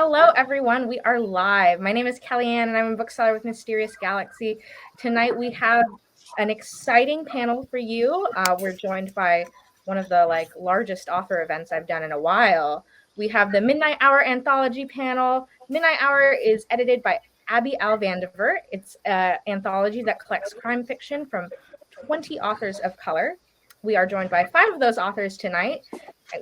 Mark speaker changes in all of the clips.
Speaker 1: Hello, everyone. We are live. My name is Callie Ann, and I'm a bookseller with Mysterious Galaxy. Tonight, we have an exciting panel for you. We're joined by one of the largest author events I've done in a while. We have the Midnight Hour Anthology panel. Midnight Hour is edited by Abby Al Vandiver. It's an anthology that collects crime fiction from 20 authors of color. We are joined by 5 of those authors tonight.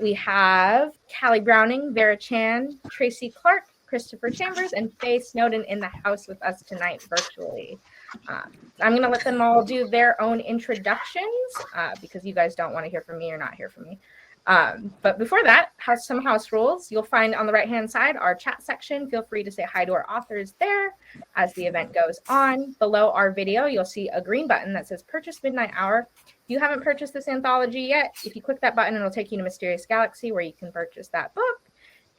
Speaker 1: We have Callie Browning, Vera Chan, Tracy Clark, Christopher Chambers, and Faye Snowden in the house with us tonight virtually. I'm going to let them all do their own introductions because you guys don't want to hear from me or not hear from me. But before that, some house rules. You'll find on the right-hand side our chat section. Feel free to say hi to our authors there as the event goes on. Below our video, you'll see a green button that says Purchase Midnight Hour. If you haven't purchased this anthology yet, if you click that button, it'll take you to Mysterious Galaxy where you can purchase that book.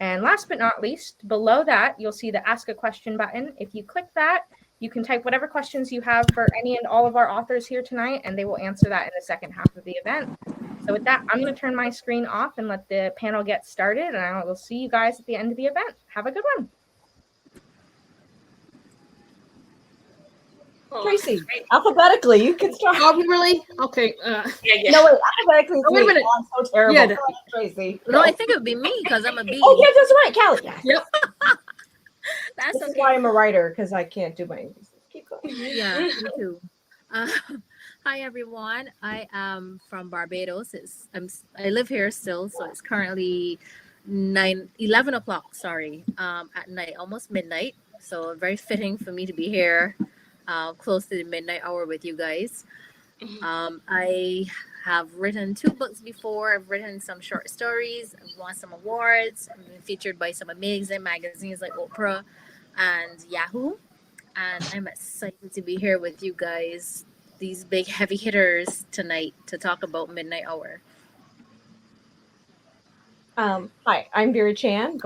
Speaker 1: And last but not least, below that, you'll see the Ask a Question button. If you click that, you can type whatever questions you have for any and all of our authors here tonight, and they will answer that in the second half of the event. So with that, I'm going to turn my screen off and let the panel get started, and I will see you guys at the end of the event. Have a good one.
Speaker 2: Tracy, alphabetically, you can start.
Speaker 3: Oh, really? Okay.
Speaker 2: No, wait, alphabetically.
Speaker 3: Oh, wait a minute.
Speaker 2: Oh, I'm so terrible.
Speaker 3: Yeah,
Speaker 2: Tracy.
Speaker 4: No, I think it would be me because I'm a bee.
Speaker 2: Oh, yeah, that's right, Callie.
Speaker 3: Yep.
Speaker 4: That's
Speaker 2: This is
Speaker 4: okay.
Speaker 2: why I'm a writer, because I can't do my English. Keep going.
Speaker 4: Yeah, me too. Hi everyone. I am from Barbados. I live here still, so it's currently 11 o'clock. Sorry, at night, almost midnight. So very fitting for me to be here, close to the midnight hour with you guys. I have written 2 books before. I've written some short stories. I've won some awards. I've been featured by some amazing magazines like OPRAH and Yahoo. And I'm excited to be here with you guys, these big heavy hitters tonight, to talk about Midnight Hour.
Speaker 2: Hi, I'm Vera Chan.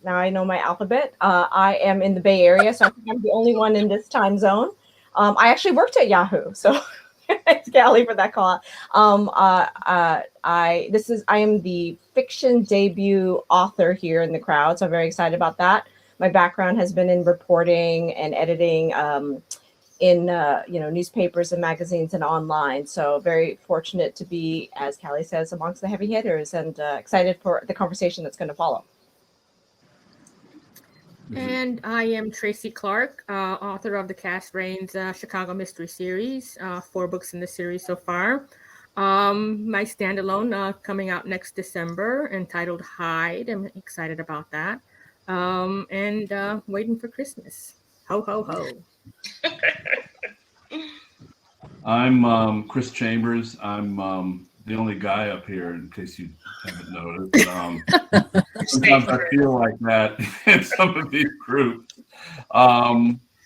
Speaker 2: Now I know my alphabet. I am in the Bay Area, so I think I'm the only one in this time zone. I actually worked at Yahoo, so thanks, Callie, for that call. I am the fiction debut author here in the crowd, so I'm very excited about that. My background has been in reporting and editing in newspapers and magazines and online. So very fortunate to be, as Callie says, amongst the heavy hitters, and excited for the conversation that's going to follow.
Speaker 3: And I am Tracy Clark, author of the Cast Rain's Chicago Mystery Series, 4 books in the series so far. My standalone coming out next December, entitled Hide. I'm excited about that. And waiting for Christmas. Ho, ho, ho.
Speaker 5: I'm Chris Chambers. I'm the only guy up here, in case you haven't noticed. Sometimes I feel like that in some of these groups,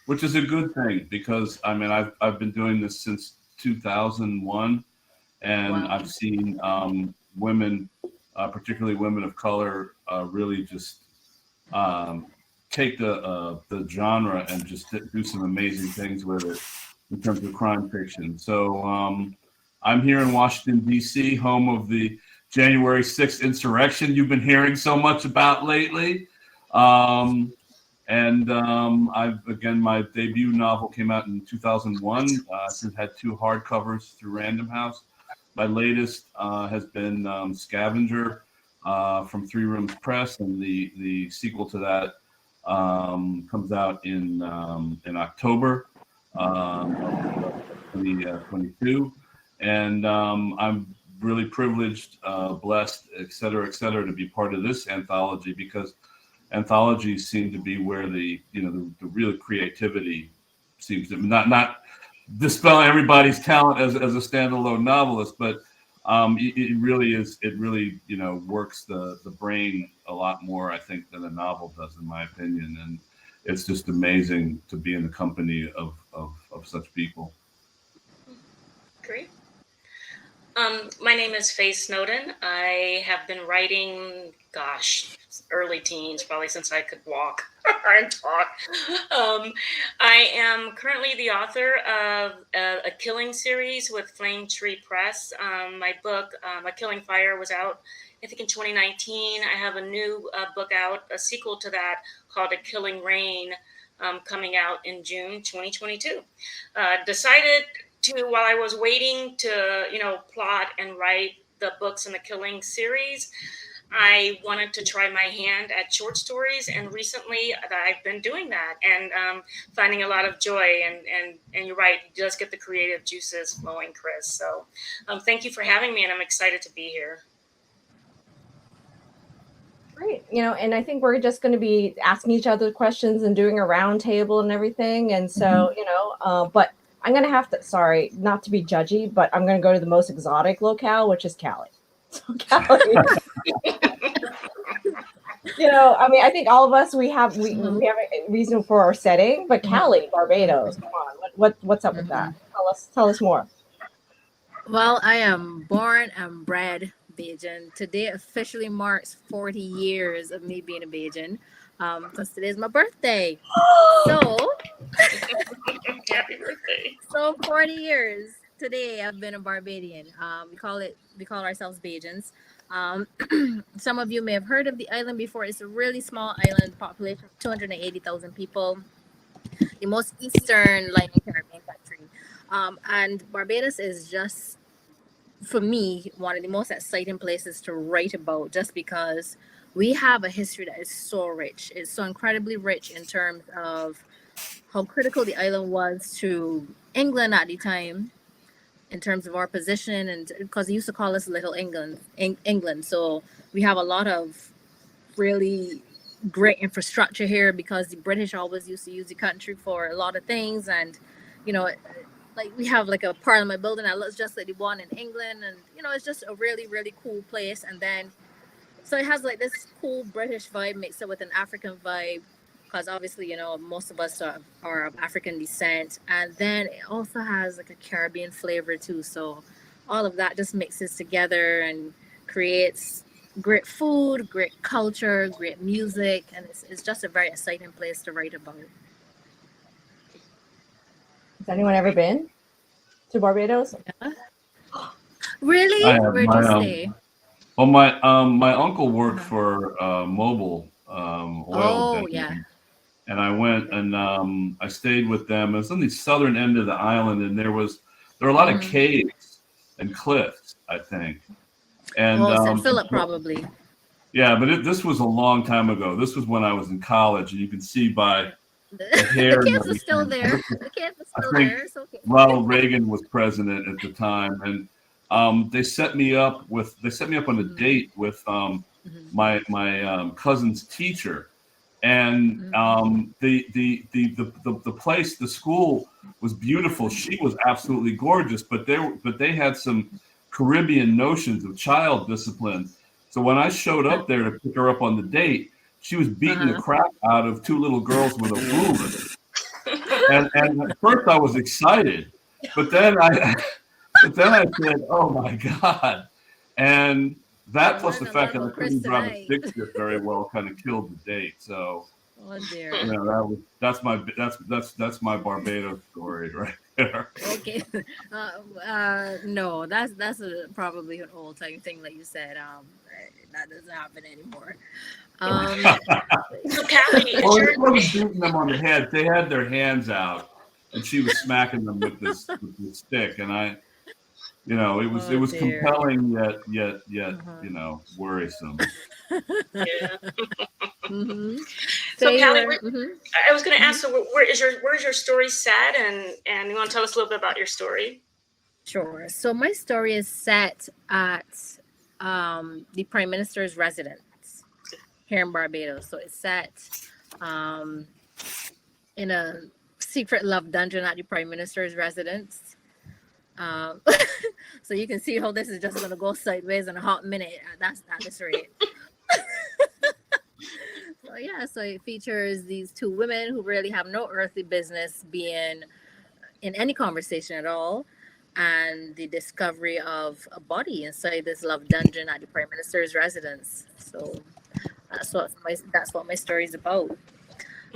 Speaker 5: which is a good thing because I've been doing this since 2001, and wow. I've seen women, particularly women of color, really just take the genre and just do some amazing things with it in terms of crime fiction. So I'm here in Washington, D.C., home of the January 6th insurrection you've been hearing so much about lately. My debut novel came out in 2001. Since had 2 hardcovers through Random House. My latest has been Scavenger from 3 Rooms Press, and the sequel to that comes out in October 2022. And I'm really privileged, blessed, et cetera, to be part of this anthology, because anthologies seem to be where the real creativity seems to not dispelling everybody's talent as a standalone novelist, but it really works the brain a lot more, I think, than a novel does, in my opinion. And it's just amazing to be in the company of such people.
Speaker 6: Great. My name is Faye Snowden. I have been writing, early teens, probably since I could walk and talk. I am currently the author of a killing series with Flame Tree Press. My book, A Killing Fire, was out, I think, in 2019. I have a new book out, a sequel to that, called A Killing Rain, coming out in June 2022. Decided to, while I was waiting to, plot and write the books in the Killing series, I wanted to try my hand at short stories, and recently I've been doing that and finding a lot of joy. And you're right, you just get the creative juices flowing, Chris. So thank you for having me, and I'm excited to be here.
Speaker 2: Great. And I think we're just going to be asking each other questions and doing a round table and everything. And so, but I'm going to have to, sorry, not to be judgy, but I'm going to go to the most exotic locale, which is Callie. So Callie, I think all of us, we have a reason for our setting, but Callie, Barbados, come on, what's up with that? Tell us more.
Speaker 4: Well, I am born and bred Bajan. Today officially marks 40 years of me being a Bajan, because today is my birthday. So
Speaker 6: Happy birthday.
Speaker 4: So 40 years today I've been a Barbadian. We call ourselves Bajans. Some of you may have heard of the island before. It's a really small island, population of 280,000 people, the most eastern Caribbean country. And Barbados is just, for me, one of the most exciting places to write about, just because we have a history that is so rich. It's so incredibly rich in terms of how critical the island was to England at the time, in terms of our position, and because they used to call us Little England. So we have a lot of really great infrastructure here, because the British always used to use the country for a lot of things. And we have a parliament building that looks just like the one in England, and it's just a really, really cool place. And then so it has this cool British vibe mixed up with an African vibe, because obviously most of us are of African descent, and then it also has a Caribbean flavor too. So all of that just mixes together and creates great food, great culture, great music, and it's just a very exciting place to write about.
Speaker 2: Has anyone ever been to Barbados?
Speaker 4: Yeah. Really? Where'd you stay?
Speaker 5: Well, my uncle worked for Mobil oil.
Speaker 4: Oh, yeah.
Speaker 5: And I went and I stayed with them. It was on the southern end of the island, and there were a lot of caves and cliffs, I think. And
Speaker 4: St. Philip probably.
Speaker 5: Yeah, but this was a long time ago. This was when I was in college, and you can see by the hair.
Speaker 4: The caves are still there. The caves are still there. It's okay.
Speaker 5: Ronald Reagan was president at the time, and they set me up on a date with my cousin's teacher. And the place, the school was beautiful. She was absolutely gorgeous, but they had some Caribbean notions of child discipline. So when I showed up there to pick her up on the date, she was beating the crap out of two little girls with a ruler. And at first I was excited, but then I said, "Oh my God!" And that, plus the fact that I couldn't drive a stick shift very well, kind of killed the date. So,
Speaker 4: oh dear.
Speaker 5: That's my Barbados story right there.
Speaker 4: Okay. No, that's probably an old time thing, like you said. That doesn't happen anymore.
Speaker 6: So Callie,
Speaker 5: she wasn't beating them on the head. They had their hands out, and she was smacking them with this stick, and it was compelling yet worrisome.
Speaker 6: Yeah.
Speaker 4: Mm-hmm.
Speaker 6: So Callie, I was going to ask, so where's your story set, and you want to tell us a little bit about your story?
Speaker 4: Sure. So my story is set at the Prime Minister's residence here in Barbados. So it's set in a secret love dungeon at the Prime Minister's residence. So you can see how this is just going to go sideways in a hot minute. That's at this rate. So it features these two women who really have no earthly business being in any conversation at all, and the discovery of a body inside this love dungeon at the Prime Minister's residence. So That's what my story is about.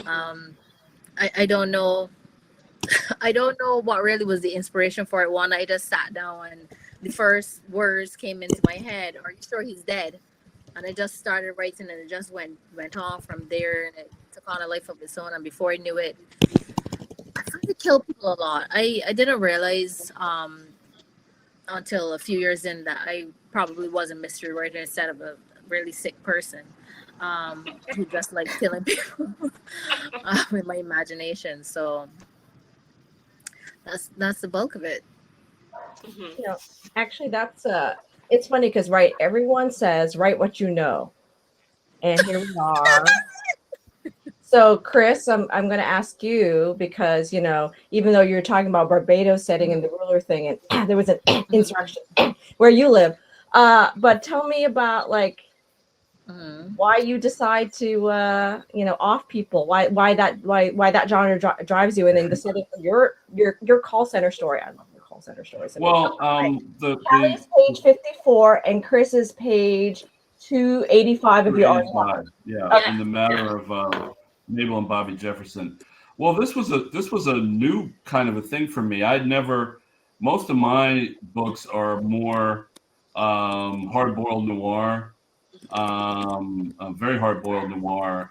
Speaker 4: I don't know. I don't know what really was the inspiration for it. One, I just sat down and the first words came into my head. Are you sure he's dead? And I just started writing, and it just went on from there, and it took on a life of its own. And before I knew it, I started to kill people a lot. I didn't realize until a few years in that I probably was a mystery writer instead of a really sick person who just likes killing people with my imagination. So that's the bulk of it.
Speaker 2: You know, actually, that's it's funny because everyone says write what you know, and here we are. So, Chris, I'm going to ask you because even though you're talking about Barbados setting and the ruler thing, and there was an insurrection where you live, but tell me about why you decide to off people, why that genre drives you, and then the setting of your call center story. I love your call center stories.
Speaker 5: Well,
Speaker 2: Callie's page 54 and Chris's page 285 of your article.
Speaker 5: Yeah, in the matter of Mabel and Bobby Jefferson. Well, this was a new kind of a thing for me. Most of my books are more hard-boiled noir, very hard-boiled noir,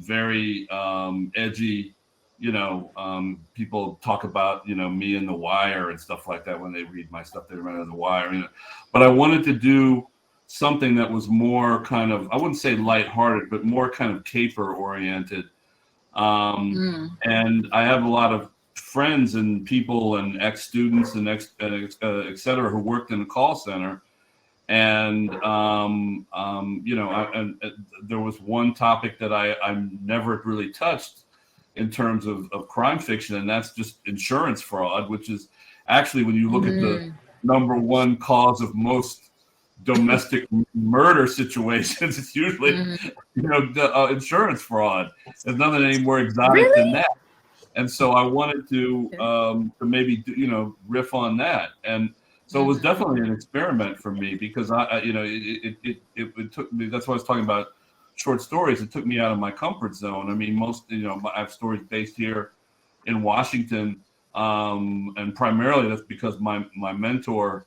Speaker 5: very edgy. People talk about me and The Wire and stuff like that when they read my stuff. They remember The Wire, But I wanted to do something that was more kind of, I wouldn't say lighthearted, but more kind of caper oriented. And I have a lot of friends and people and ex-students and et cetera who worked in the call center. And, there was one topic that I never really touched in terms of crime fiction, and that's just insurance fraud, which is actually, when you look at the number one cause of most domestic murder situations, it's usually insurance fraud. There's nothing any more exotic than that. And so I wanted to maybe riff on that, and so it was definitely an experiment for me, because it took me. That's why I was talking about short stories. It took me out of my comfort zone. I mean, I have stories based here in Washington, and primarily that's because my mentor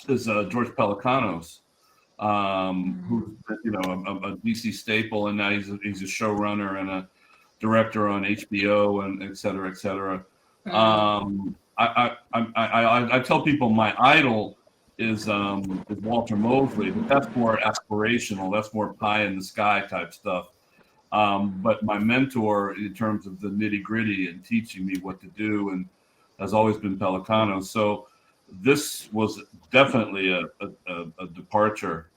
Speaker 5: is George Pelicanos, who's a DC staple, and now he's a showrunner and a director on HBO and et cetera, et cetera. I tell people my idol is Walter Mosley, but that's more aspirational. That's more pie in the sky type stuff. But my mentor, in terms of the nitty gritty and teaching me what to do, and has always been Pelicanos. So this was definitely a departure,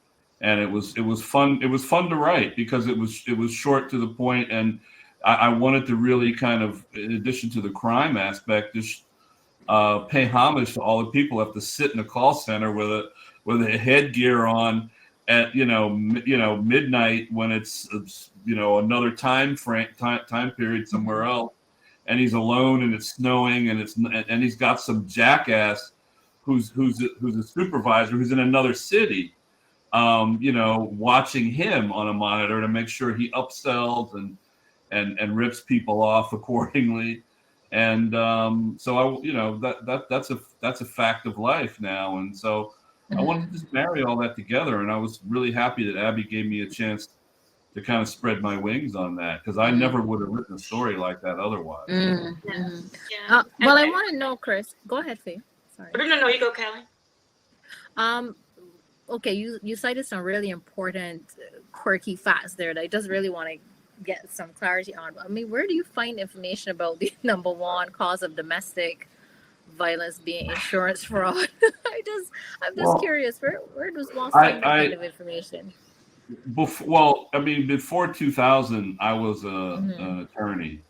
Speaker 5: and it was fun. It was fun to write because it was short to the point, and I wanted to really kind of, in addition to the crime aspect, just pay homage to all the people who have to sit in a call center with a headgear on at midnight when it's another time period somewhere else, and he's alone and it's snowing and he's got some jackass who's a supervisor who's in another city, watching him on a monitor to make sure he upsells and rips people off accordingly. And so that's a fact of life now. And so I wanted to just marry all that together. And I was really happy that Abby gave me a chance to kind of spread my wings on that, because I never would have written a story like that otherwise.
Speaker 4: Well, I want to know, Chris. Go ahead, Faye. Sorry.
Speaker 6: No, you go, Callie.
Speaker 4: Okay, you cited some really important quirky facts there that I just really want to get some clarity on. I mean, where do you find information about the number one cause of domestic violence being insurance fraud? I'm just curious. Where does one find that kind of information?
Speaker 5: Before 2000, I was an attorney,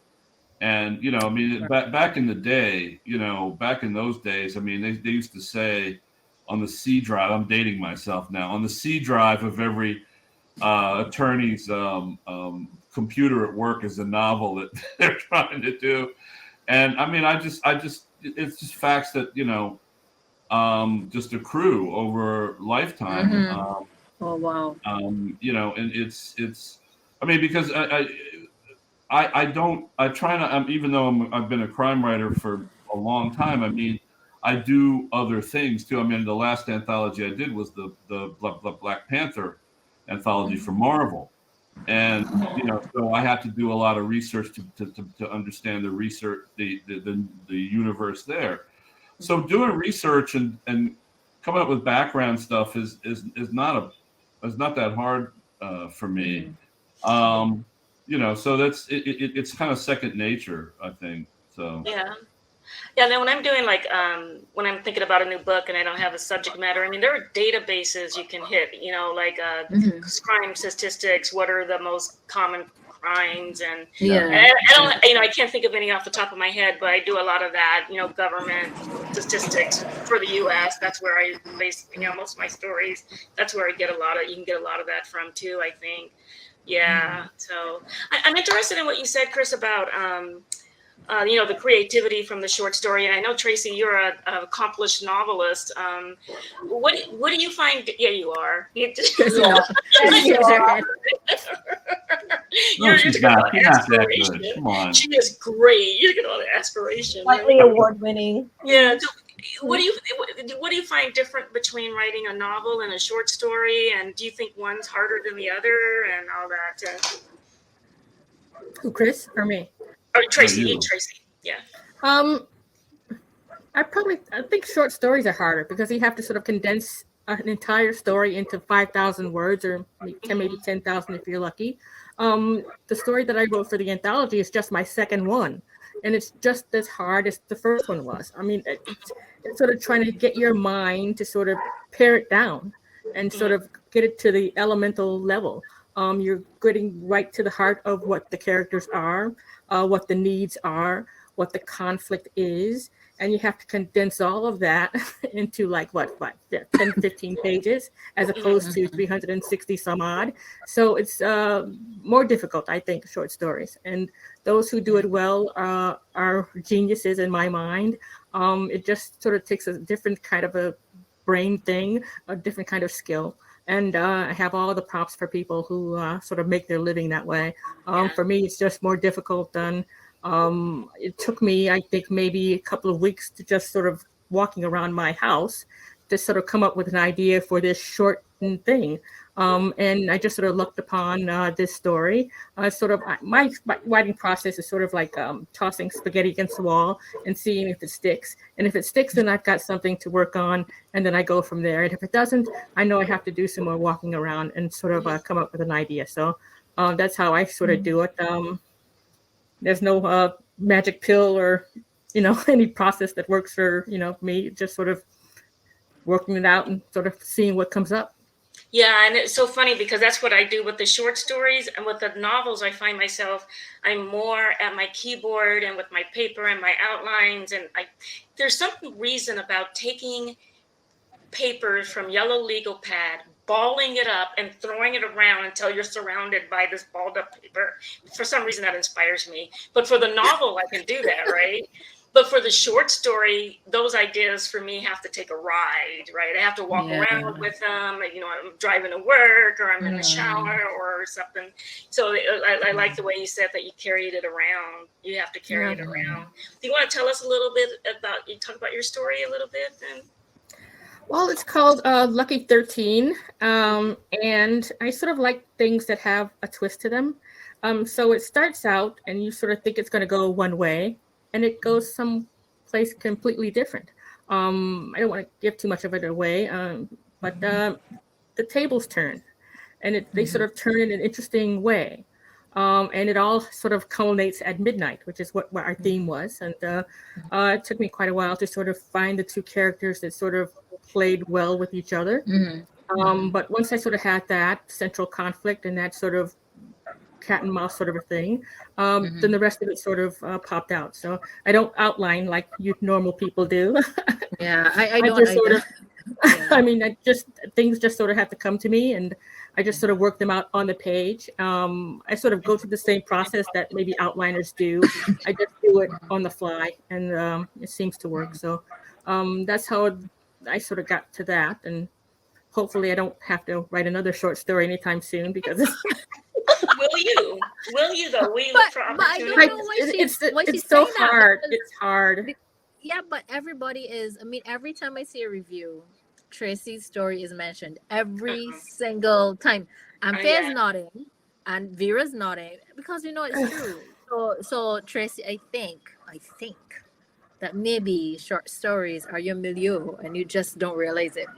Speaker 5: and back in the day, back in those days, I mean, they used to say on the C drive. I'm dating myself now. On the C drive of every attorney's computer at work is a novel that they're trying to do. And I mean, it's just facts that, just accrue over lifetime.
Speaker 4: Oh, wow.
Speaker 5: You know, and it's I mean, because I try not, even though I've been a crime writer for a long time, I mean, I do other things too. I mean, the last anthology I did was the Black Panther anthology for Marvel. And, you know, so I had to do a lot of research to understand the research, the universe there. So doing research and coming up with background stuff is not that hard for me. You know, so it's kind of second nature, I think. So
Speaker 6: Yeah. Yeah, then when I'm doing like when I'm thinking about a new book and I don't have a subject matter, I mean, there are databases you can hit, you know, like crime statistics, what are the most common crimes, and I don't, you know, I can't think of any off the top of my head, but I do a lot of that, you know, government statistics for the U.S. That's where I base, you know, most of my stories. That's where I get you can get a lot of that from too, I think. Yeah. So I'm interested in what you said, Chris, about you know, the creativity from the short story. And I know, Tracy, you're an accomplished novelist. What do you find? Yeah, you are. You're
Speaker 5: she's not that good. Come on.
Speaker 6: She is great. You get all the aspiration.
Speaker 2: Slightly award-winning.
Speaker 6: Yeah. So what do you find different between writing a novel and a short story? And do you think one's harder than the other and all that?
Speaker 3: Who, Chris or me?
Speaker 6: Or Tracy, Tracy. Yeah.
Speaker 3: I think short stories are harder because you have to sort of condense an entire story into 5,000 words, or maybe 10,000 if you're lucky. The story that I wrote for the anthology is just my second one, and it's just as hard as the first one was. I mean, it's sort of trying to get your mind to sort of pare it down and sort of get it to the elemental level. You're getting right to the heart of what the characters are, what the needs are, what the conflict is, and you have to condense all of that into like 10, 15 pages as opposed to 360 some odd. So it's more difficult, I think, short stories. And those who do it well are geniuses in my mind. It just sort of takes a different kind of a brain thing, a different kind of skill. And I have all the props for people who sort of make their living that way. For me, it's just more difficult than it took me, I think, maybe a couple of weeks to just sort of walking around my house to sort of come up with an idea for this short thing. And I just sort of looked upon this story. My writing process is sort of like tossing spaghetti against the wall and seeing if it sticks. And if it sticks, then I've got something to work on, and then I go from there. And if it doesn't, I know I have to do some more walking around and sort of come up with an idea. So that's how I sort of do it. There's no magic pill or, you know, any process that works for, you know, me. Just sort of working it out and sort of seeing what comes up.
Speaker 6: Yeah, and it's so funny because that's what I do with the short stories, and with the novels, I find myself, I'm more at my keyboard and with my paper and my outlines, and there's some reason about taking papers from yellow legal pad, balling it up and throwing it around until you're surrounded by this balled up paper. For some reason that inspires me. But for the novel, I can do that, right? But for the short story, those ideas for me have to take a ride, right? I have to walk around with them. You know, I'm driving to work or I'm in the shower or something. So I like the way you said that you carried it around. You have to carry it around. Do you want to tell us a little bit about, you talk about your story a little bit then?
Speaker 3: Well, it's called Lucky 13, and I sort of like things that have a twist to them. So it starts out, and you sort of think it's going to go one way, and it goes someplace completely different. I don't want to give too much of it away, but the tables turn, and they sort of turn in an interesting way. And it all sort of culminates at midnight, which is what our theme was. And it took me quite a while to sort of find the two characters that sort of played well with each other. But once I sort of had that central conflict and that sort of cat and mouse sort of a thing, then the rest of it sort of popped out. So I don't outline like you normal people do.
Speaker 4: Yeah, I don't
Speaker 3: just sort of, I mean, things just sort of have to come to me, and I just sort of work them out on the page. I sort of go through the same process that maybe outliners do. I just do it on the fly, and it seems to work. So that's how I sort of got to that. And hopefully I don't have to write another short story anytime soon because
Speaker 6: Will you? Will you though? We look for
Speaker 4: But I don't
Speaker 6: opportunities.
Speaker 4: know why she's
Speaker 3: it's so
Speaker 4: saying that,
Speaker 3: hard.
Speaker 4: because-
Speaker 3: It's hard.
Speaker 4: Yeah, but everybody is. I mean, every time I see a review, Tracy's story is mentioned every single time. And Faye's
Speaker 6: yeah.
Speaker 4: nodding, and Vera's nodding because it's true. So Tracy, I think that maybe short stories are your milieu, and you just don't realize it.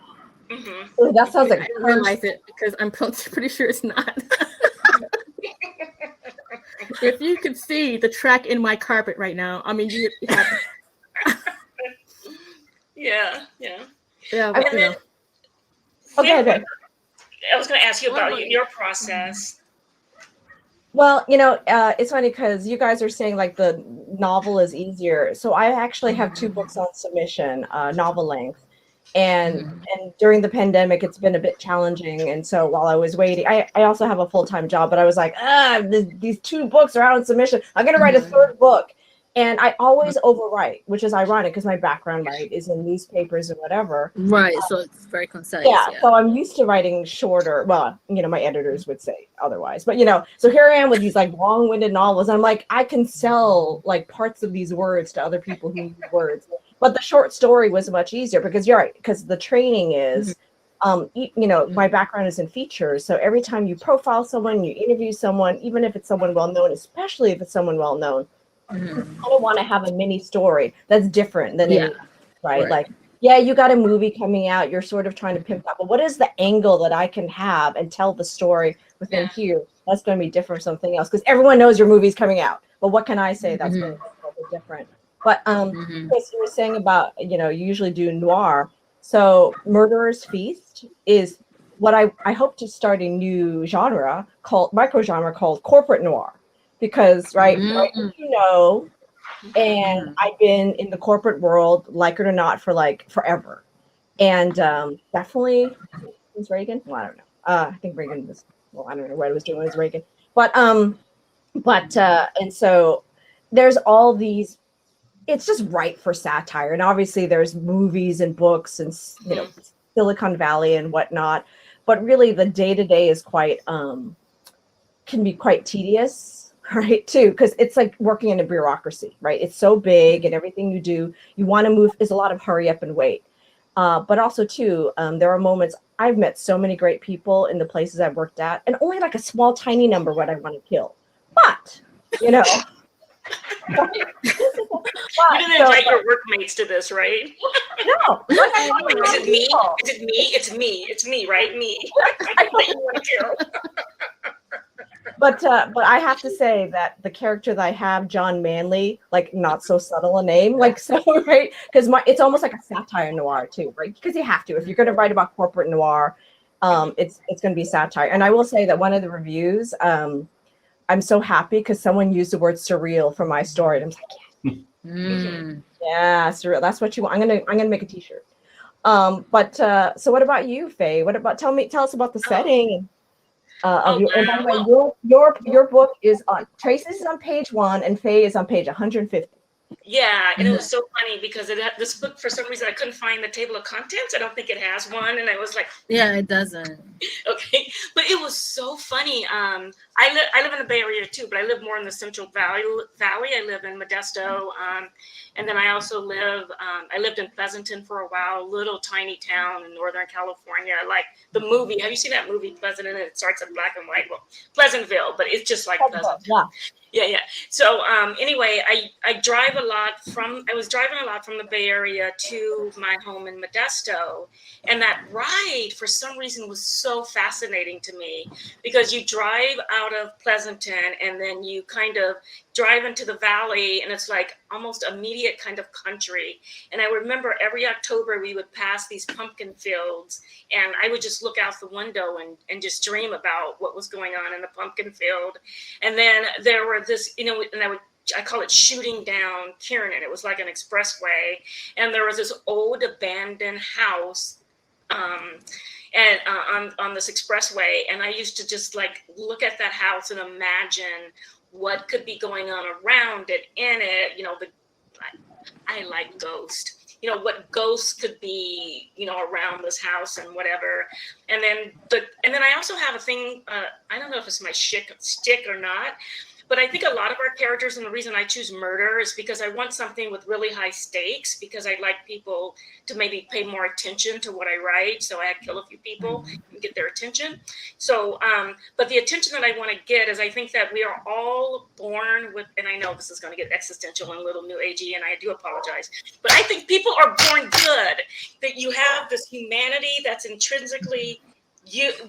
Speaker 6: Mm-hmm.
Speaker 2: Oh, that sounds like
Speaker 3: I don't realize it because I'm pretty sure it's not. If you could see the track in my carpet right now, I mean, you have.
Speaker 6: Yeah.
Speaker 3: But,
Speaker 6: And then,
Speaker 2: Okay.
Speaker 6: I was going to ask you about your process.
Speaker 2: Well, it's funny because you guys are saying like the novel is easier. So I actually have 2 books on submission, novel length. And during the pandemic, it's been a bit challenging. And so while I was waiting, I also have a full-time job, but I was like, these 2 books are out on submission. I'm going to write a 3rd book. And I always overwrite, which is ironic because my background, right, is in newspapers and whatever.
Speaker 4: Right. So it's very concise.
Speaker 2: Yeah. So I'm used to writing shorter. Well, my editors would say otherwise. But, so here I am with these like long-winded novels. I'm like, I can sell like parts of these words to other people who use words. But the short story was much easier because you're right, because the training is, my background is in features. So every time you profile someone, you interview someone, even if it's someone well-known, especially if it's someone well-known, I don't want to have a mini story that's different than any, right? Like, yeah, you got a movie coming out, you're sort of trying to pimp that, but what is the angle that I can have and tell the story within here? That's going to be different from something else because everyone knows your movie's coming out. But what can I say that's going to be a little bit different? But Chris, you were saying about, you usually do noir. So Murderer's Feast is what I hope to start a new genre micro-genre called corporate noir. Because, right, and I've been in the corporate world, like it or not, for like forever. And definitely, was Reagan? Well, I don't know. I think Reagan was, I don't know what I was doing when it was Reagan. But and so there's all these, it's just right for satire. And obviously there's movies and books and, Silicon Valley and whatnot. But really the day-to-day is quite, can be quite tedious. Right, too, because it's like working in a bureaucracy, right? It's so big and everything you do, you want to move, is a lot of hurry up and wait. But also, too, there are moments, I've met so many great people in the places I've worked at, and only like a small, tiny number what I want to kill. But,
Speaker 6: you didn't invite your workmates to this, right?
Speaker 2: No.
Speaker 6: Is it me? Is it me? It's me. It's me, right? Me. I know you want to kill.
Speaker 2: But I have to say that the character that I have, John Manley, like not so subtle a name, like so, right? Because it's almost like a satire noir too, right? Because you have to, if you're going to write about corporate noir, it's going to be satire. And I will say that one of the reviews, I'm so happy because someone used the word surreal for my story, and I'm like, yeah, surreal. That's what you want. I'm gonna make a T-shirt. But so what about you, Faye? What about tell us about the setting? And by the way, your book is on Tracy's is on page 1 and Faye is on page 150.
Speaker 6: Yeah, and it was so funny because this book, for some reason, I couldn't find the table of contents. I don't think it has one, and I was like,
Speaker 4: yeah, it doesn't.
Speaker 6: Okay, but it was so funny. I live in the Bay Area too, but I live more in the Central Valley. I live in Modesto, and then I also I lived in Pleasanton for a while, little tiny town in Northern California. Like the movie, have you seen that movie Pleasanton? It starts in black and white. Well, Pleasantville, but it's just like Pleasanton. Yeah. So anyway, I was driving a lot from the Bay Area to my home in Modesto, and that ride for some reason was so fascinating to me because you drive out of Pleasanton and then you kind of drive into the valley and it's like almost immediate kind of country. And I remember every October we would pass these pumpkin fields and I would just look out the window and just dream about what was going on in the pumpkin field. And then there were this, and I call it shooting down Kiernan. It was like an expressway. And there was this old abandoned house and on this expressway. And I used to just like look at that house and imagine what could be going on around it, in it. I like ghosts. what ghosts could be, around this house and whatever. And then I also have a thing, I don't know if it's my stick or not, but I think a lot of our characters, and the reason I choose murder is because I want something with really high stakes, because I'd like people to maybe pay more attention to what I write. So I had to kill a few people and get their attention. So, but the attention that I want to get is, I think that we are all born with, and I know this is going to get existential and a little new agey, and I do apologize, but I think people are born good, that you have this humanity that's intrinsically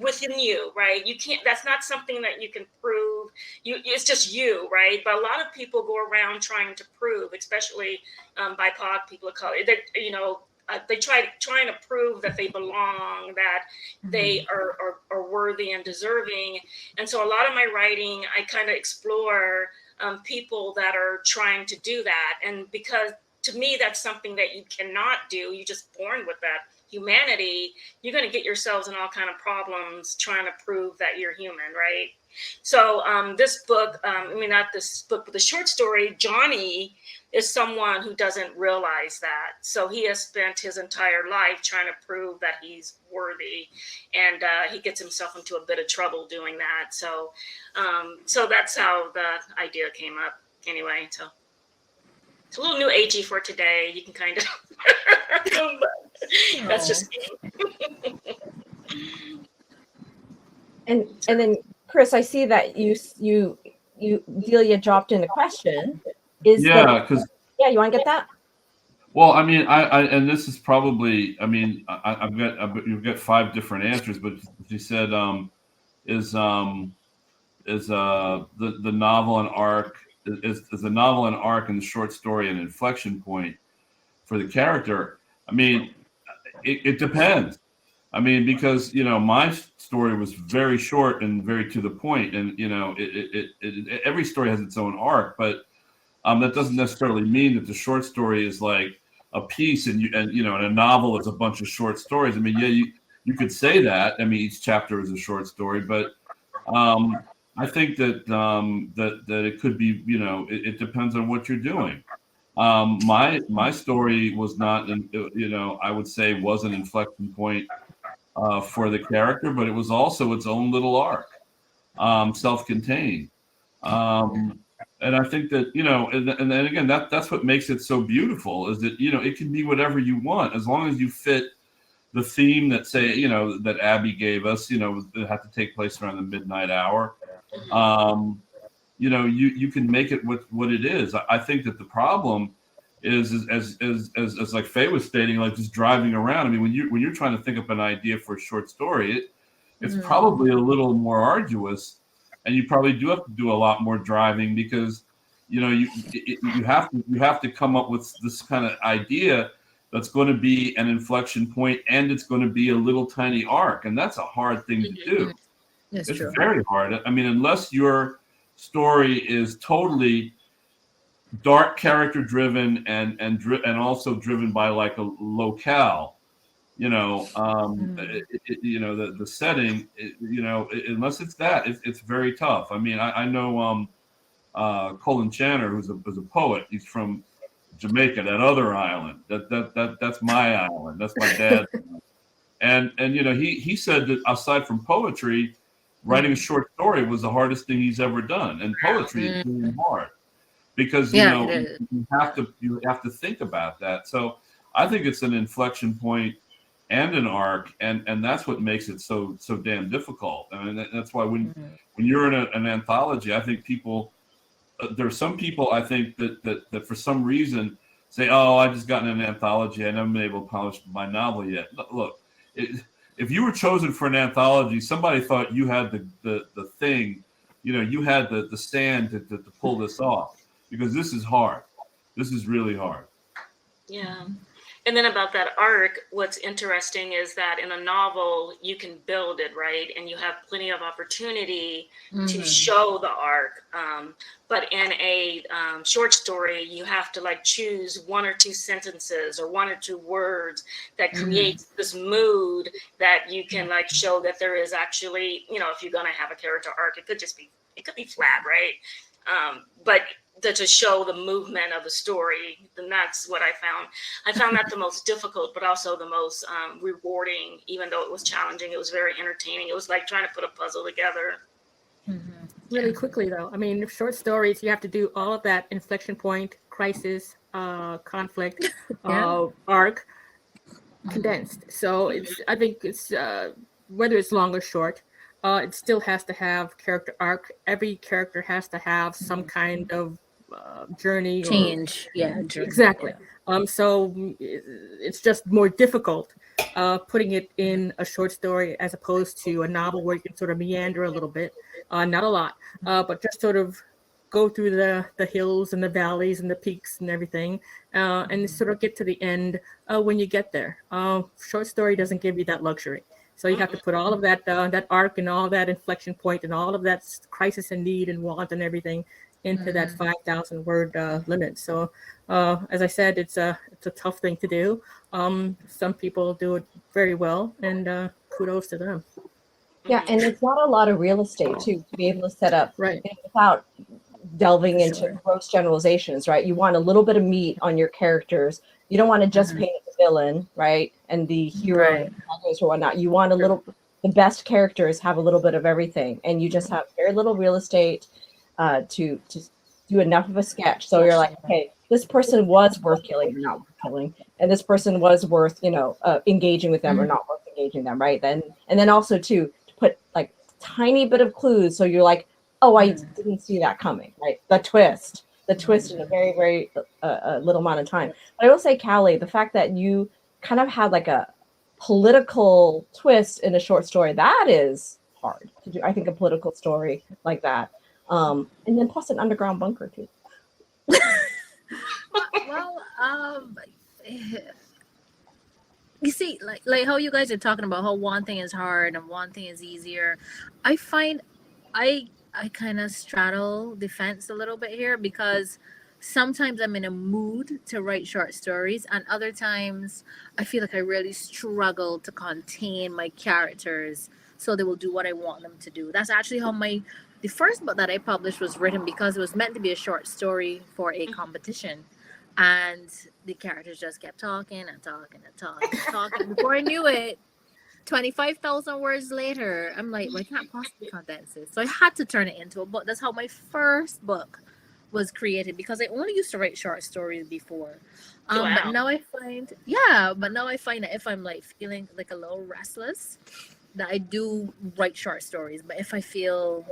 Speaker 6: within you, right? You can't, that's not something that you can prove. It's just you, right? But a lot of people go around trying to prove, especially BIPOC people of color, that they trying to prove that they belong, that they are worthy and deserving. And so a lot of my writing, I kind of explore people that are trying to do that. And because to me, that's something that you cannot do. You're just born with that humanity. You're going to get yourselves in all kind of problems trying to prove that you're human, right? So this book, not this book, but the short story, Johnny is someone who doesn't realize that. So he has spent his entire life trying to prove that he's worthy, and he gets himself into a bit of trouble doing that. So that's how the idea came up anyway. So it's a little new agey for today. You can kind of, that's just me.
Speaker 2: And then Chris, I see that you Delia dropped in a question. You want to get that?
Speaker 5: Well, I and this is probably, you've got 5 different answers, but she said, is the novel an arc? Is the novel an arc and the short story an inflection point for the character? It depends. Because my story was very short and very to the point, and every story has its own arc, but that doesn't necessarily mean that the short story is like a piece, and a novel is a bunch of short stories. You could say that. Each chapter is a short story, but I think that that it could be. It depends on what you're doing. My story was not, I would say was an inflection point for the character, but it was also its own little arc, self-contained. And I think that, and then again, that's what makes it so beautiful, is that, it can be whatever you want, as long as you fit the theme that, say, that Abby gave us, it had to take place around the midnight hour. You can make it what it is. I think that the problem is as like Faye was stating, like just driving around. When you're trying to think up an idea for a short story, it's probably a little more arduous, and you probably do have to do a lot more driving, because you have to come up with this kind of idea that's going to be an inflection point, and it's going to be a little tiny arc, and that's a hard thing to do.
Speaker 4: That's
Speaker 5: it's
Speaker 4: true.
Speaker 5: Very hard. Unless your story is totally dark character driven and also driven by like a locale, the setting, unless it's that, it's very tough. I know Colin Channer, who's a poet. He's from Jamaica, that other island. That's my island. That's my dad's island. And he said that aside from poetry, writing a short story was the hardest thing he's ever done. And poetry is really hard, because you have to think about that. So I think it's an inflection point and an arc, and that's what makes it so damn difficult. That's why when you're in an anthology, I think people, there's some people I think that for some reason say, oh, I just got in an anthology, I haven't been able to publish my novel yet. Look, if you were chosen for an anthology, somebody thought you had the thing, you had the stand to pull this off, because this is hard. This is really hard.
Speaker 6: Yeah. And then about that arc, what's interesting is that in a novel, you can build it, right? And you have plenty of opportunity to show the arc. But in a short story, you have to like choose 1 or 2 sentences or 1 or 2 words that creates this mood that you can like show that there is actually, if you're going to have a character arc, it could be flat, right? But to show the movement of the story. And that's what I found. I found that the most difficult, but also the most rewarding. Even though it was challenging, it was very entertaining. It was like trying to put a puzzle together.
Speaker 3: Really quickly though, I mean, short stories, you have to do all of that inflection point, crisis, conflict, arc condensed. So I think it's whether it's long or short, it still has to have character arc. Every character has to have some kind of journey
Speaker 4: Change. Journey.
Speaker 3: Exactly. So it's just more difficult putting it in a short story as opposed to a novel where you can sort of meander a little bit, not a lot, but just sort of go through the hills and the valleys and the peaks and everything, and sort of get to the end when you get there. Short story doesn't give you that luxury. So you have to put all of that that arc and all that inflection point and all of that crisis and need and want and everything into that 5,000 word limit. So as I said, it's a tough thing to do. Some people do it very well, and kudos to them.
Speaker 2: Yeah, and it's not a lot of real estate too to be able to set up without delving into gross generalizations, right? You want a little bit of meat on your characters. You don't want to just paint the villain, right, and the hero or whatnot. You want a little. The best characters have a little bit of everything, and you just have very little real estate to do enough of a sketch. So you're like, okay, this person was worth killing or not worth killing, and this person was worth, engaging with them or not worth engaging them, right? And then also to put like tiny bit of clues, so you're like, oh, I didn't see that coming, right? The twist in a very, very little amount of time. But I will say, Callie, the fact that you kind of had like a political twist in a short story, that is hard to do. I think a political story like that. And then plus an underground bunker too.
Speaker 4: You see, like how you guys are talking about how one thing is hard and one thing is easier. I find I kind of straddle the fence a little bit here, because sometimes I'm in a mood to write short stories, and other times I feel like I really struggle to contain my characters so they will do what I want them to do. That's actually how the first book that I published was written, because it was meant to be a short story for a competition. And the characters just kept talking and talking and talking and talking. Before I knew it, 25,000 words later, I'm like, well, I can't possibly condense this. So I had to turn it into a book. That's how my first book was created, because I only used to write short stories before. But now I find that if I'm like feeling like a little restless, that I do write short stories. But if I feel,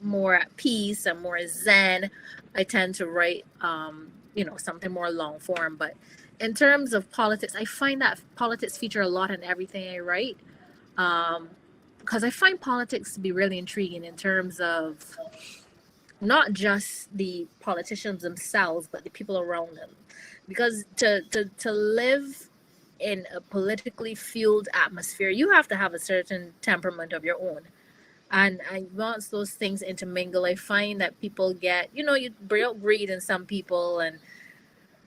Speaker 4: more at peace and more zen, I tend to write, something more long form. But in terms of politics, I find that politics feature a lot in everything I write, because I find politics to be really intriguing in terms of not just the politicians themselves, but the people around them. Because to live in a politically fueled atmosphere, you have to have a certain temperament of your own. And once those things intermingle, I find that people get, you bring out greed in some people and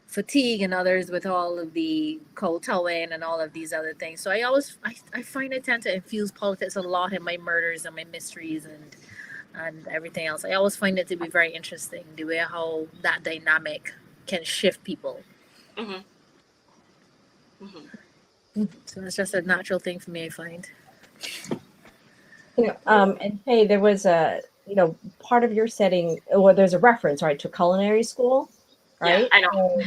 Speaker 4: fatigue in others with all of the kowtowing and all of these other things. So I find I tend to infuse politics a lot in my murders and my mysteries and everything else. I always find it to be very interesting, the way how that dynamic can shift people. So it's just a natural thing for me, I find.
Speaker 2: And hey, there was part of your setting, well, there's a reference, right, to culinary school, right?
Speaker 6: Yeah, I know.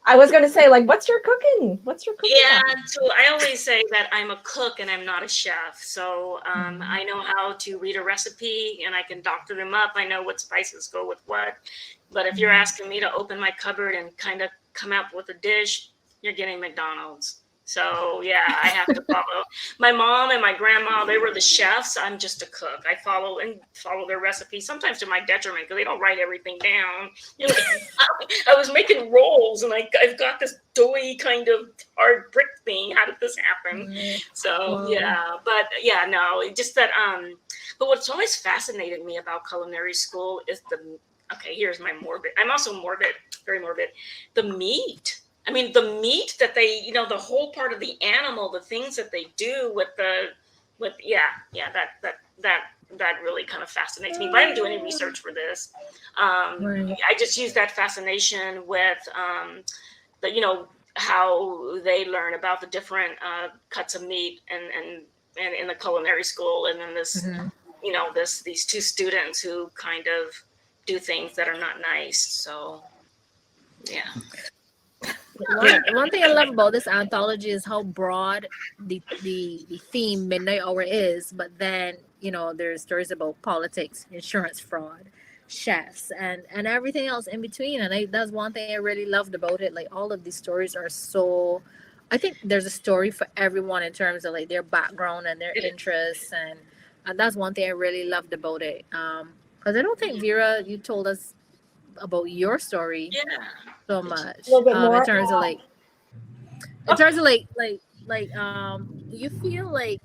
Speaker 2: I was going to say, like, what's your cooking?
Speaker 6: Yeah, so I always say that I'm a cook and I'm not a chef. So I know how to read a recipe and I can doctor them up. I know what spices go with what. But if you're asking me to open my cupboard and kind of come up with a dish, you're getting McDonald's. So yeah, I have to follow. My mom and my grandma, they were the chefs. I'm just a cook. I follow their recipes, sometimes to my detriment, because they don't write everything down. I was making rolls and I've got this doughy kind of hard brick thing. How did this happen? So yeah, but yeah, no, just that. But what's always fascinated me about culinary school is here's my morbid. I'm also morbid, very morbid. The meat. I mean, the meat that they, the whole part of the animal, the things that they do that that really kind of fascinates me. But I didn't do any research for this.
Speaker 4: Right.
Speaker 6: I just use that fascination with the, you know, how they learn about the different cuts of meat and in the culinary school, and then this, you know, these two students who kind of do things that are not nice. So yeah.
Speaker 4: One thing I love about this anthology is how broad the theme Midnight Hour is, but then, you know, there's stories about politics, insurance fraud, chefs, and everything else in between. And that's one thing I really loved about it. Like, all of these stories are so, I think there's a story for everyone in terms of like their background and their interests, and that's one thing I really loved about it. Because I don't think, Vera, you told us about your story so much.
Speaker 2: A little bit more.
Speaker 4: In terms of like do you feel like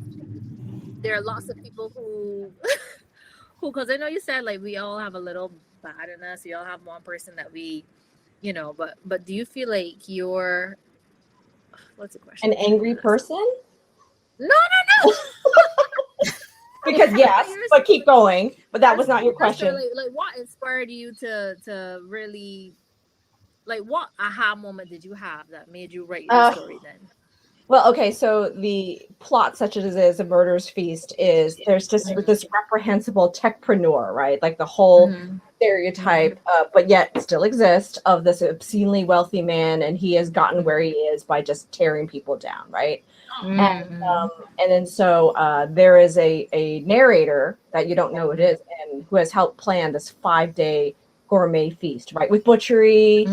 Speaker 4: there are lots of people who because I know you said like we all have a little bad in us, we all have one person that we, you know, but do you feel like you're, what's the question?
Speaker 2: An angry person?
Speaker 4: No.
Speaker 2: Because yes, but keep going. But that was not your question.
Speaker 4: Like what inspired you to really, like, what aha moment did you have that made you write your story then?
Speaker 2: Well, okay, so the plot, such as it is, A Murder's Feast, is there's just this reprehensible techpreneur, right? Like the whole stereotype, but yet still exists, of this obscenely wealthy man, and he has gotten where he is by just tearing people down, right? And then so there is a narrator that you don't know who it is, and who has helped plan this 5-day gourmet feast, right? With butchery,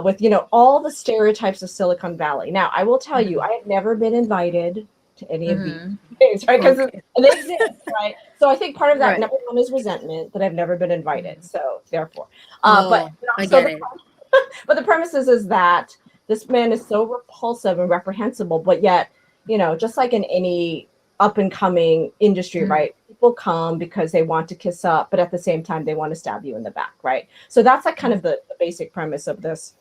Speaker 2: with, you know, all the stereotypes of Silicon Valley. Now, I will tell you, I have never been invited to any of these things, right? Because they exist, right? So I think part of that, number one, is resentment that I've never been invited. So therefore, but
Speaker 4: I get it.
Speaker 2: But the premise is that this man is so repulsive and reprehensible, but yet, you know, just like in any up and coming industry, right? People come because they want to kiss up, but at the same time, they want to stab you in the back, right? So that's like kind of the basic premise of this.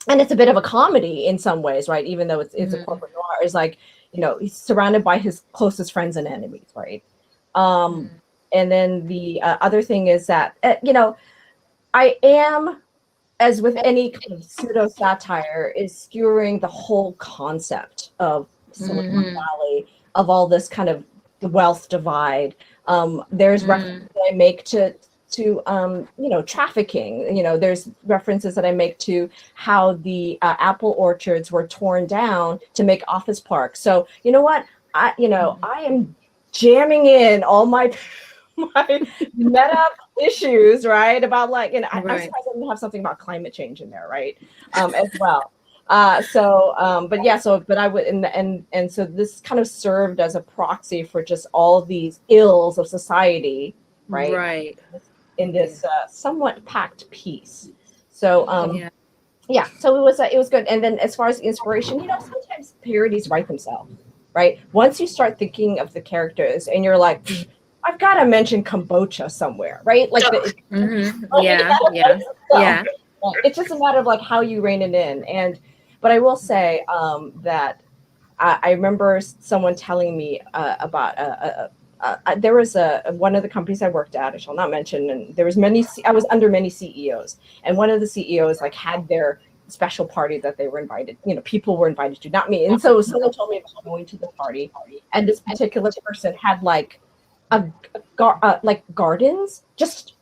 Speaker 2: And it's a bit of a comedy in some ways, right? Even though it's a corporate noir, is like, you know, he's surrounded by his closest friends and enemies, right? And then the other thing is that, you know, I am, as with any kind of pseudo satire, is skewering the whole concept of Silicon Valley, of all this kind of wealth divide. There's references that I make to you know, trafficking. You know, there's references that I make to how the apple orchards were torn down to make office parks. So you know what, I am jamming in all my meta issues, right? About like, and I'm surprised I didn't have something about climate change in there, right? As well. But I would, and so this kind of served as a proxy for just all these ills of society, right?
Speaker 4: Right.
Speaker 2: In this somewhat packed piece. So, so it was good. And then as far as inspiration, you know, sometimes parodies write themselves, right? Once you start thinking of the characters and you're like, I've got to mention kombucha somewhere, right? Like, it's just a matter of like how you rein it in. But I will say that I remember someone telling me about there was one of the companies I worked at, I shall not mention, and there was I was under many CEOs, and one of the CEOs like had their special party that they were invited, you know, people were invited to, not me. And so someone told me about going to the party, and this particular person had like like gardens just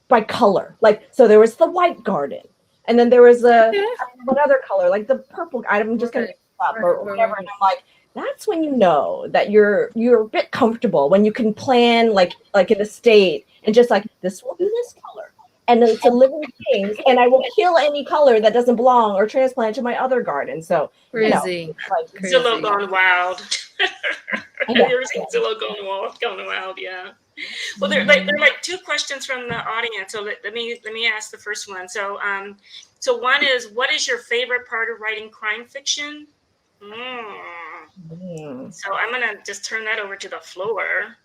Speaker 2: by color. Like, so there was the white garden, and then there was one other color, like the purple. I'm just gonna up or whatever. And I'm like, that's when you know that you're a bit comfortable, when you can plan like an estate and just like, this will be this color, and it's a living thing, and I will kill any color that doesn't belong or transplant to my other garden. So
Speaker 4: crazy,
Speaker 2: you know, like,
Speaker 6: Zillow gone wild. Have you ever seen Zillow gone wild? Yeah. Well, there are like two questions from the audience. So let me ask the first one. So so one is, what is your favorite part of writing crime fiction? So I'm gonna just turn that over to the floor.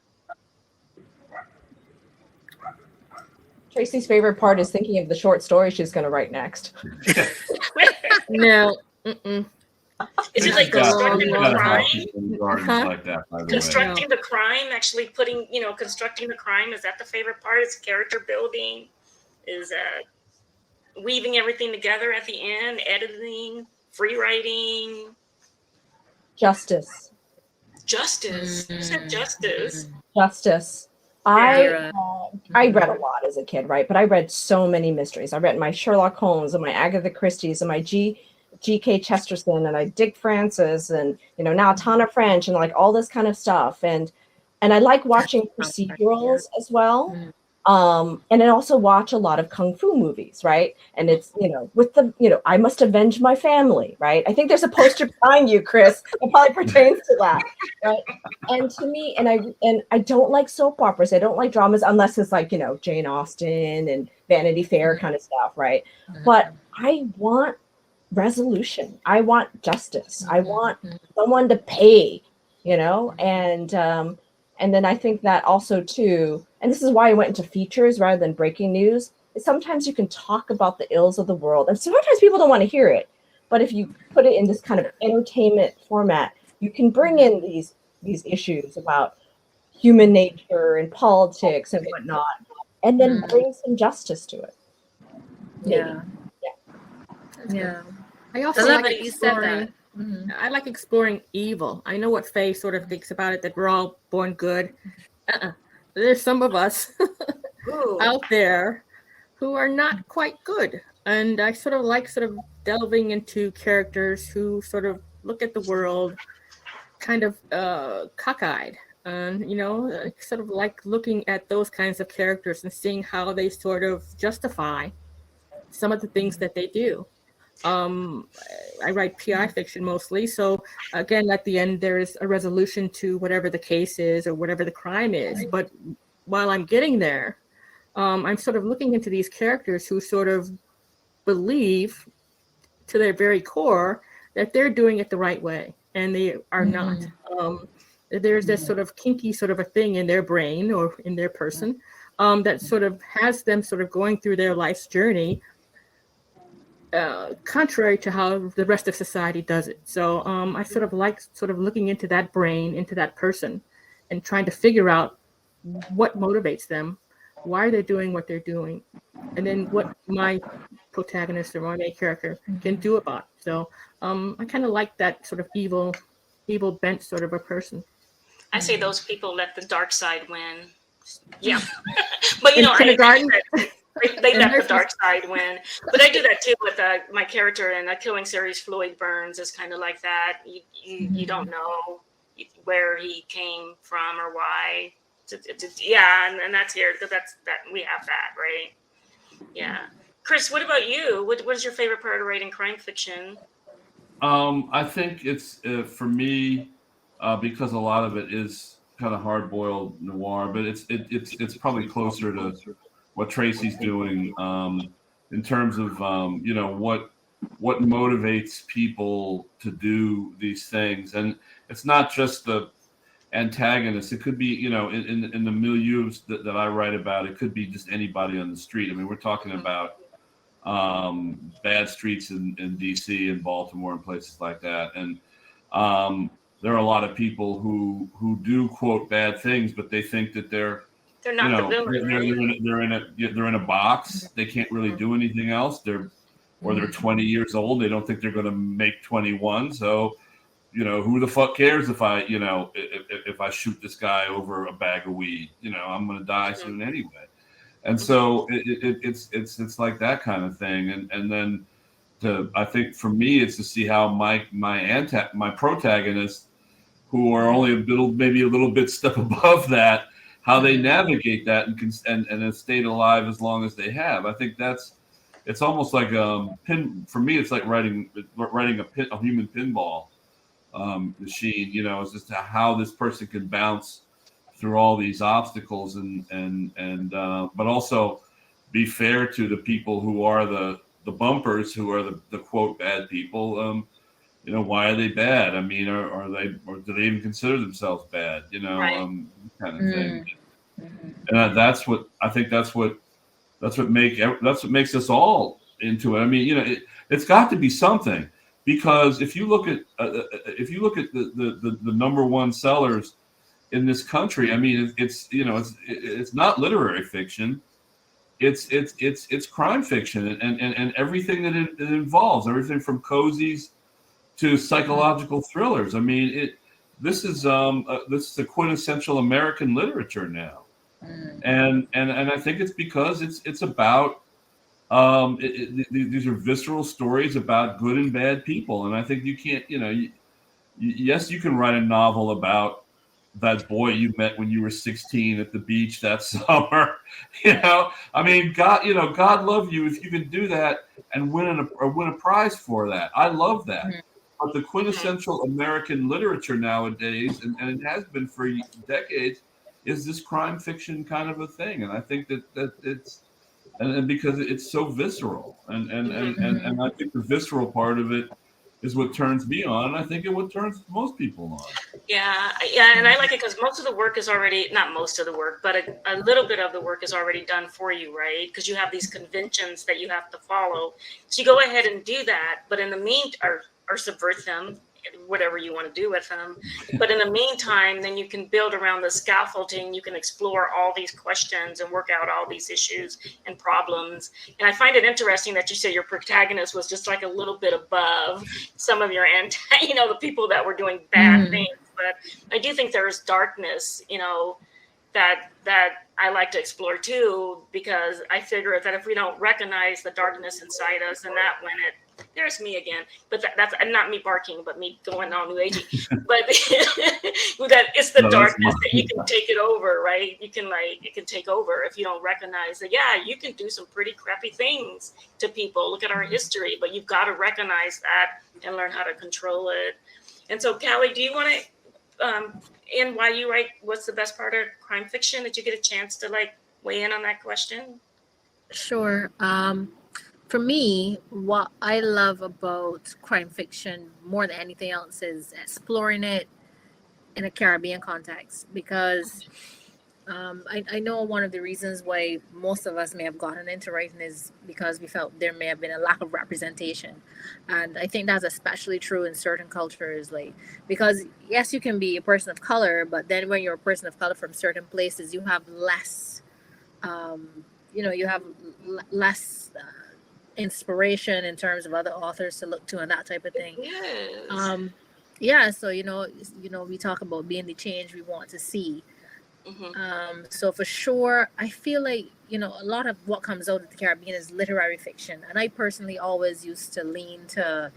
Speaker 2: Tracy's favorite part is thinking of the short story she's going to write next.
Speaker 3: No,
Speaker 6: Is it
Speaker 5: She's
Speaker 6: like
Speaker 5: got-
Speaker 6: constructing
Speaker 5: she's
Speaker 6: the
Speaker 5: got a
Speaker 6: crime?
Speaker 5: house in the gardens
Speaker 3: Uh-huh.
Speaker 5: like that, by the way.
Speaker 6: Constructing the crime, actually putting, constructing the crime. Is that the favorite part? Is character building? Is weaving everything together at the end? Editing? Free writing?
Speaker 2: Justice.
Speaker 6: Justice. Who said justice?
Speaker 2: Justice.
Speaker 4: Vera.
Speaker 2: I read a lot as a kid, right? But I read so many mysteries. I read my Sherlock Holmes and my Agatha Christie's and my G.K. Chesterton and I Dick Francis and now Tana French and like all this kind of stuff. And I like watching procedurals as well. And I also watch a lot of kung fu movies, right? And it's with the I must avenge my family, right? I think there's a poster behind you, Chris, that probably pertains to that, right? And to me, and I don't like soap operas. I don't like dramas unless it's like Jane Austen and Vanity Fair kind of stuff, right? But I want resolution. I want justice. I want someone to pay, and then I think that also too, and this is why I went into features rather than breaking news, is sometimes you can talk about the ills of the world. And sometimes people don't want to hear it. But if you put it in this kind of entertainment format, you can bring in these issues about human nature and politics and whatnot, and then bring some justice to it.
Speaker 4: Yeah. Yeah.
Speaker 3: I also
Speaker 4: I love
Speaker 3: like
Speaker 4: that you said
Speaker 3: exploring.
Speaker 4: that.
Speaker 3: I like exploring evil. I know what Faye sort of thinks about it, that we're all born good. There's some of us out there who are not quite good. And I sort of like delving into characters who sort of look at the world kind of cockeyed. And, sort of like looking at those kinds of characters and seeing how they sort of justify some of the things that they do. I write PI fiction mostly. So again, at the end, there's a resolution to whatever the case is or whatever the crime is. But while I'm getting there, I'm sort of looking into these characters who sort of believe to their very core that they're doing it the right way, and they are not. There's this sort of kinky sort of a thing in their brain or in their person that sort of has them sort of going through their life's journey contrary to how the rest of society does it. So I sort of like looking into that brain, into that person, and trying to figure out what motivates them, why they're doing what they're doing, and then what my protagonist or my main character can do about it. So I kind of like that sort of evil bent sort of a person.
Speaker 6: I say those people let the dark side win. Yeah. But they let the dark side win. But I do that too with my character in a killing series, Floyd Burns, is kind of like that. You don't know where he came from or why. Yeah, and that's here because that we have that, right? Yeah. Chris, what about you? What is your favorite part of writing crime fiction?
Speaker 5: I think it's for me because a lot of it is kind of hard-boiled noir, but it's probably closer to what Tracy's doing in terms of what motivates people to do these things, and it's not just the antagonist. It could be in the milieus that I write about. It could be just anybody on the street. I mean, we're talking about bad streets in DC and Baltimore and places like that, and there are a lot of people who do quote bad things, but they think that they're not the villain. They're in a box. They can't really do anything else. They're 20 years old. They don't think they're going to make 21. So, who the fuck cares if I shoot this guy over a bag of weed? I'm going to die soon anyway. And so it's like that kind of thing. And then I think for me, it's to see how my protagonists, who are only maybe a little bit step above that, how they navigate that and have stayed alive as long as they have. I think it's almost like for me, it's like writing a human pinball machine. It's just how this person can bounce through all these obstacles but also be fair to the people who are the bumpers, who are the quote bad people. Why are they bad? I mean, or do they even consider themselves bad?
Speaker 6: Right.
Speaker 5: Kind of thing. And that's what makes us all into it. I mean, it's got to be something. because if you look at the number one sellers in this country, I mean, it's not literary fiction. It's crime fiction and everything that it involves, everything from cozies to psychological thrillers. I mean, this is a quintessential American literature now, and I think it's because it's about these are visceral stories about good and bad people, and I think you can't, yes, you can write a novel about that boy you met when you were 16 at the beach that summer. I mean, God love you if you can do that and win a prize for that. I love that. But the quintessential American literature nowadays, and it has been for decades, is this crime fiction kind of a thing. And I think that it's and because it's so visceral, and I think the visceral part of it is what turns me on. I think it's what turns most people on.
Speaker 6: Yeah, and I like it because most of the work is already, not most of the work, but a little bit of the work is already done for you, right? Because you have these conventions that you have to follow. So you go ahead and do that, but in the meantime, or subvert them, whatever you want to do with them. But in the meantime, then you can build around the scaffolding. You can explore all these questions and work out all these issues and problems. And I find it interesting that you say your protagonist was just like a little bit above some of your the people that were doing bad things. But I do think there is darkness, that I like to explore too, because I figure that if we don't recognize the darkness inside us, and that when there's me again, but that's not me barking, but me going all new agey. But that it's the darkness that you can take it over, right? It can take over if you don't recognize that. Yeah, you can do some pretty crappy things to people. Look at our history, but you've got to recognize that and learn how to control it. And so, Callie, do you want to? And while you write, what's the best part of crime fiction? Did you get a chance to weigh in on that question?
Speaker 4: Sure. For me, what I love about crime fiction more than anything else is exploring it in a Caribbean context, because I know one of the reasons why most of us may have gotten into writing is because we felt there may have been a lack of representation. And I think that's especially true in certain cultures, because yes, you can be a person of color, but then when you're a person of color from certain places, you have less, inspiration in terms of other authors to look to and that type of thing.
Speaker 6: Yes.
Speaker 4: So we talk about being the change we want to see. So for sure, I feel like a lot of what comes out of the Caribbean is literary fiction, and I personally always used to lean to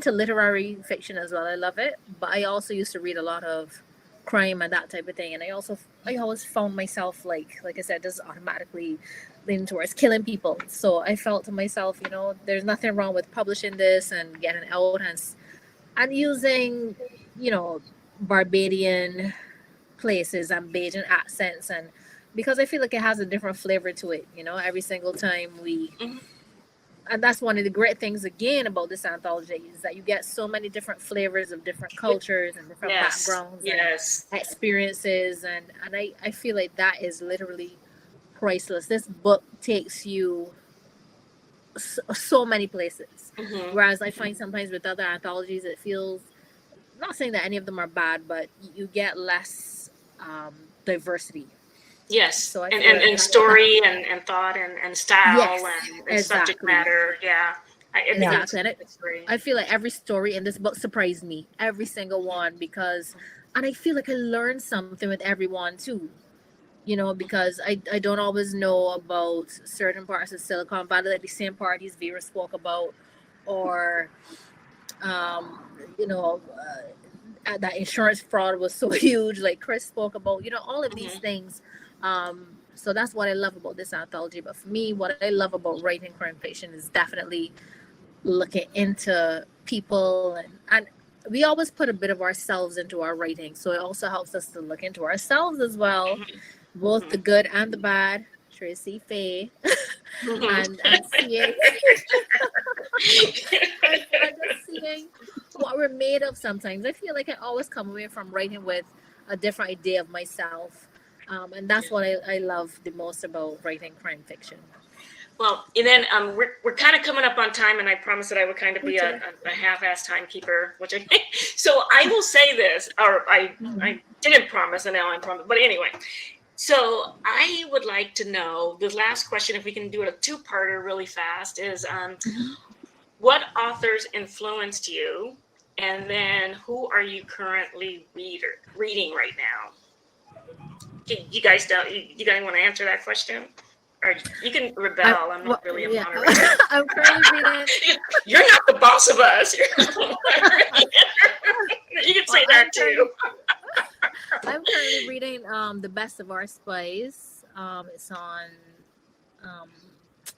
Speaker 4: literary fiction as well. I love it, but I also used to read a lot of crime and that type of thing, and I always found myself like I said, just automatically leaning towards killing people. So I felt to myself, there's nothing wrong with publishing this and getting out and using Barbadian places and Bajan accents, and because I feel like it has a different flavor to it, every single time and that's one of the great things again about this anthology, is that you get so many different flavors of different cultures and different backgrounds and experiences, and I feel like that is literally priceless. This book takes you so many places, whereas I find sometimes with other anthologies it feels, not saying that any of them are bad, but you get less diversity.
Speaker 6: Yes,
Speaker 4: so
Speaker 6: and story and thought and style and subject matter. Yeah,
Speaker 4: exactly. I feel like every story in this book surprised me, every single one, and I feel like I learned something with everyone too. Because I don't always know about certain parts of Silicon Valley, like the same parties Vera spoke about, or that insurance fraud was so huge, like Chris spoke about, all of these things. So that's what I love about this anthology. But for me, what I love about writing crime fiction is definitely looking into people, and we always put a bit of ourselves into our writing. So it also helps us to look into ourselves as well, both the good and the bad. Tracy, Faye, and seeing, and just seeing what we're made of sometimes. I feel like I always come away from writing with a different idea of myself. And that's what I love the most about writing crime fiction.
Speaker 6: Well, and then we're kind of coming up on time, and I promised that I would kind of be a half-ass timekeeper, which I so I will say this, or I didn't promise, and now I'm promising. But anyway, so I would like to know, the last question, if we can do a two-parter really fast, is what authors influenced you, and then who are you currently reading right now? You guys want to answer that question? Or you can rebel. I'm not really a moderator.
Speaker 4: I'm currently reading.
Speaker 6: You're not the boss of us. You can say that too.
Speaker 4: I'm currently reading The Best of Our Spies. It's on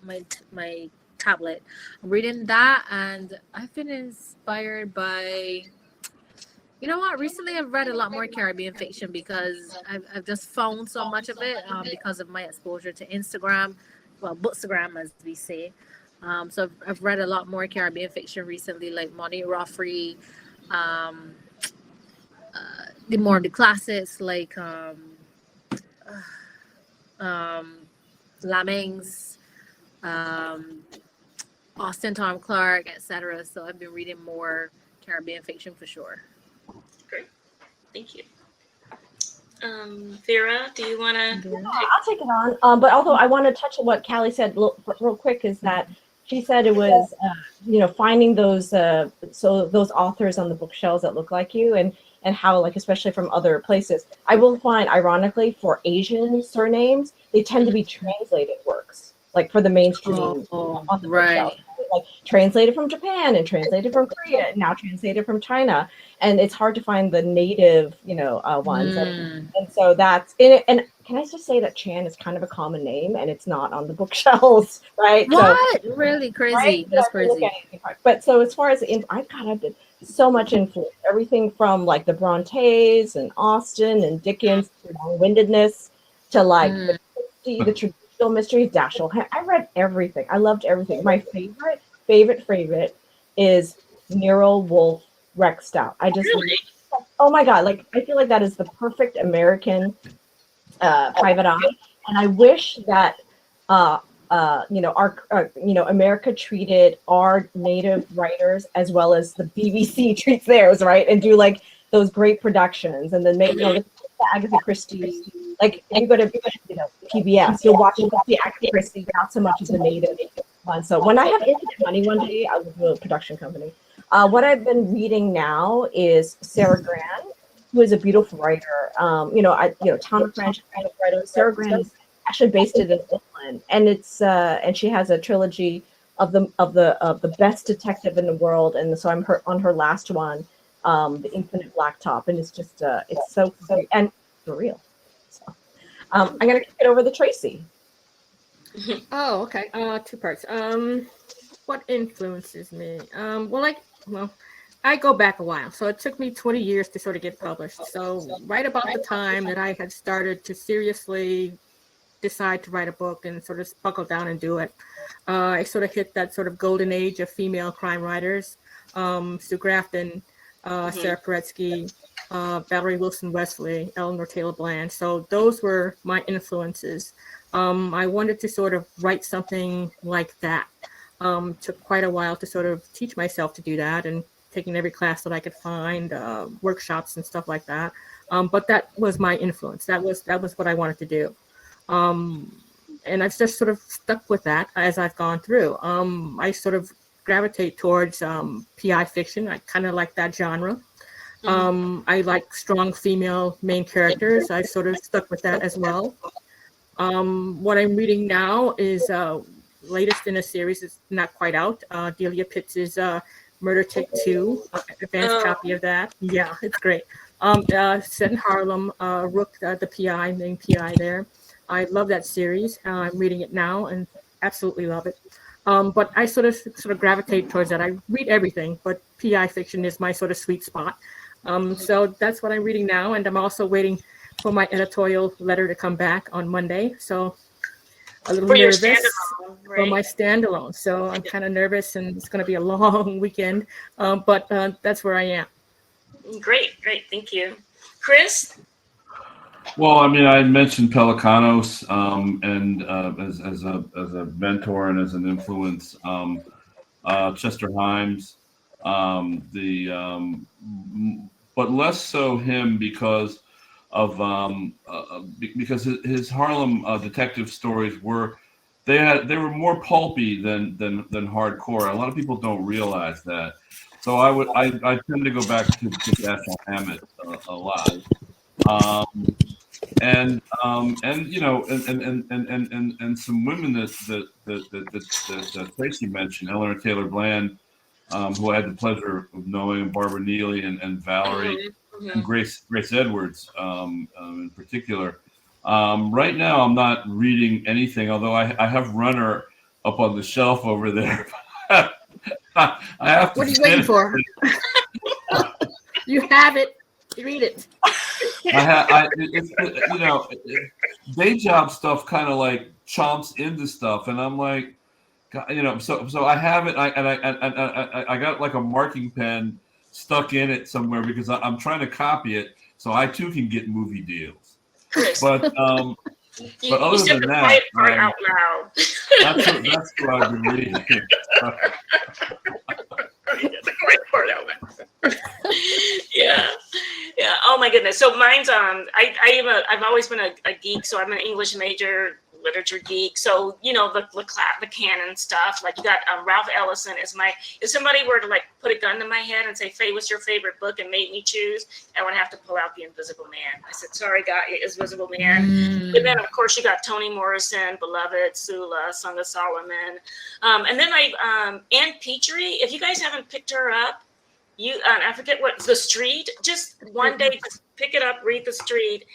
Speaker 4: my tablet. I'm reading that, and I've been inspired by. You know what? Recently, I've read a lot more Caribbean fiction because I've just found so much of it because of my exposure to Instagram, well, Bookstagram, as we say. So I've read a lot more Caribbean fiction recently, like Monique Roffrey, the more of the classics like Lamings, Austin Tom Clark, etc. So I've been reading more Caribbean fiction for sure.
Speaker 6: Great, thank you. Vera, do you want to?
Speaker 2: Yeah, I'll take it on. But although I want to touch on what Callie said real quick, is that she said it was, finding those those authors on the bookshelves that look like you, and how, like, especially from other places. I will find, ironically, for Asian surnames, they tend to be translated works, like for the mainstream on the bookshelf. Like translated from Japan and translated from Korea, and now translated from China, and it's hard to find the native, ones. And so that's it. And can I just say that Chan is kind of a common name, and it's not on the bookshelves, right?
Speaker 4: What? So, really crazy? Right? That's crazy.
Speaker 2: But so as far as I've been so much influence, everything from like the Brontes and Austen and Dickens, to long-windedness, to like the traditional mysteries, Dashiell. I read everything. I loved everything. My favorite is Nero Wolfe Rex Stout. I just, oh my God, like I feel like that is the perfect American private eye, and I wish that America treated our native writers as well as the BBC treats theirs, right? And do like those great productions, and then make the Agatha Christie. Like if you go to PBS, you'll watch the Agatha Christie, not so much as the native one. So when I have infinite money one day, I will do a production company. What I've been reading now is Sarah Gran, who is a beautiful writer. Town of French kind of writer. Sarah Gran is actually based in England, and it's and she has a trilogy of the best detective in the world. And so I'm on her last one, The Infinite Blacktop, and it's just it's so and surreal. So I'm gonna kick it over to Tracy.
Speaker 3: Oh, okay. Two parts. What influences me? I go back a while. So it took me 20 years to sort of get published. So right about the time that I had started to seriously decide to write a book and sort of buckle down and do it, I sort of hit that sort of golden age of female crime writers. Sue Grafton, Sarah Paretsky, Valerie Wilson Wesley, Eleanor Taylor Bland. So those were my influences. I wanted to sort of write something like that. Took quite a while to sort of teach myself to do that, and taking every class that I could find, workshops and stuff like that. But that was my influence. That was what I wanted to do. And I've just sort of stuck with that as I've gone through. I sort of gravitate towards PI fiction. I kind of like that genre. I like strong female main characters. I sort of stuck with that as well. What I'm reading now is latest in a series. Is not quite out. Delia Pitts' Murder Take 2, advanced copy of that. Yeah, it's great. Set in Harlem, Rook, the PI, main PI there. I love that series. I'm reading it now and absolutely love it. But I sort of gravitate towards that. I read everything, but PI fiction is my sort of sweet spot. So that's what I'm reading now, and I'm also waiting for my editorial letter to come back on Monday. So a little nervous for my standalone. So I'm kind of nervous, and it's going to be a long weekend. But that's where I am.
Speaker 6: Great, thank you, Chris.
Speaker 5: Well, I mean, I mentioned Pelicanos, and as a mentor and as an influence, Chester Himes, but less so him because of because his Harlem detective stories were they were more pulpy than hardcore. A lot of people don't realize that. So I tend to go back to Dashiell Hammett a lot. And you know, and some women that Tracy mentioned, Eleanor Taylor Bland, who I had the pleasure of knowing, Barbara Neely and Valerie, and Grace Edwards in particular. Right now, I'm not reading anything, although I have Runner up on the shelf over there. I have to.
Speaker 3: What are you waiting for? You have it. Read it.
Speaker 5: You know, day job stuff kind of like chomps into stuff, and I'm like, you know, so I have it. I got like a marking pen stuck in it somewhere because I'm trying to copy it so I too can get movie deals. But other than that,
Speaker 6: out loud.
Speaker 5: That's what I've been reading.
Speaker 6: Yeah. Oh my goodness. So mine's I've always been a geek. So I'm an English major, literature geek. So you know the canon stuff. Like you got Ralph Ellison if somebody were to like put a gun to my head and say, Faye, what's your favorite book, and made me choose, I would have to pull out The Invisible Man. I said, sorry, God, it's Invisible Man. But then of course you got Toni Morrison, Beloved, Sula, Song of Solomon, and then Ann Petrie. If you guys haven't picked her up, I forget what The Street. Just one day, just pick it up, read The Street,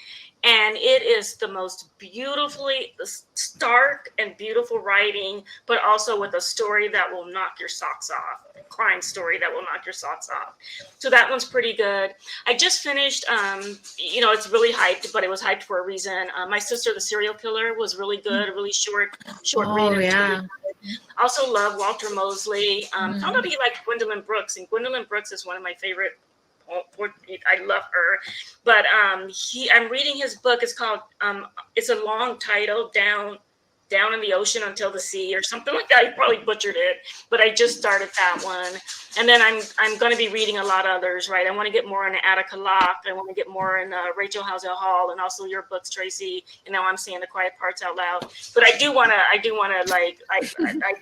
Speaker 6: and it is the most beautifully stark and beautiful writing, but also with a story that will knock your socks off. A crime story that will knock your socks off. So that one's pretty good. I just finished. You know, it's really hyped, but it was hyped for a reason. My Sister, the Serial Killer, was really good. A really short read.
Speaker 4: Yeah.
Speaker 6: Also love Walter Mosley. Found out he liked Gwendolyn Brooks, and Gwendolyn Brooks is one of my favorite. I love her, but I'm reading his book. It's called it's a long title, Down in the Ocean Until the Sea, or something like that. I probably butchered it, but I just started that one, and then I'm going to be reading a lot of others. Right, I want to get more into Attica Locke. I want to get more in Rachel Hazell Hall, and also your books, Tracy. And now I'm saying The Quiet Parts out loud. But I do want to like I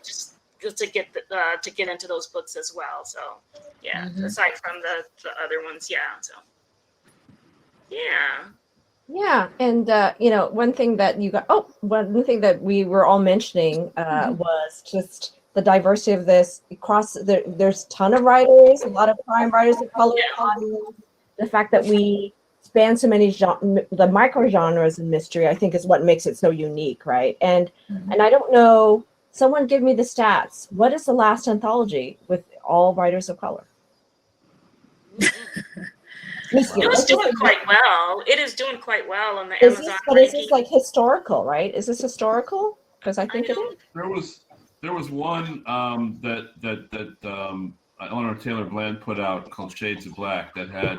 Speaker 6: just to get into those books as well. So yeah, aside from the other ones, yeah. So yeah.
Speaker 2: Yeah, and you know, one thing that we were all mentioning was just the diversity of this across. There's a ton of writers, a lot of crime writers of color. The fact that we span so many the micro genres in mystery, I think, is what makes it so unique, right? And I don't know. Someone give me the stats. What is the last anthology with all writers of color?
Speaker 6: It was doing quite well. It is doing quite well on the Amazon.
Speaker 2: Is this like historical, right? Is this historical? Because I think it is.
Speaker 5: There was one that Eleanor Taylor Bland put out called Shades of Black that had.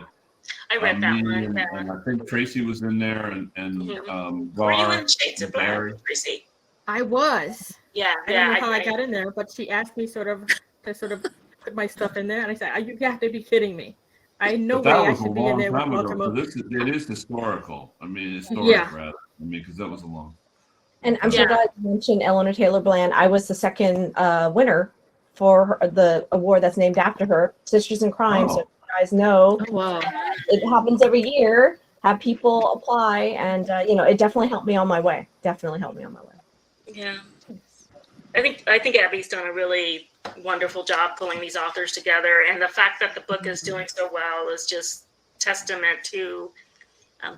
Speaker 6: I read that one.
Speaker 5: And I think Tracy was in there, and
Speaker 6: Were you in Shades of Black, Tracy?
Speaker 3: I was.
Speaker 6: Yeah.
Speaker 3: I don't know how I got in there, but she asked me to put my stuff in there, and I said, "You have to be kidding me! I know way I should be in there with Walter Mosley."
Speaker 5: It is historical. I mean, rather. I mean, because that was a long.
Speaker 2: And I'm so glad you mentioned Eleanor Taylor Bland. I was the second winner for the award that's named after her, Sisters in Crime.
Speaker 5: Oh.
Speaker 2: So you guys know,
Speaker 4: Wow.
Speaker 2: it happens every year. Have people apply, and you know, it definitely helped me on my way.
Speaker 6: Yeah. I think Abby's done a really wonderful job pulling these authors together, and the fact that the book is doing so well is just testament to.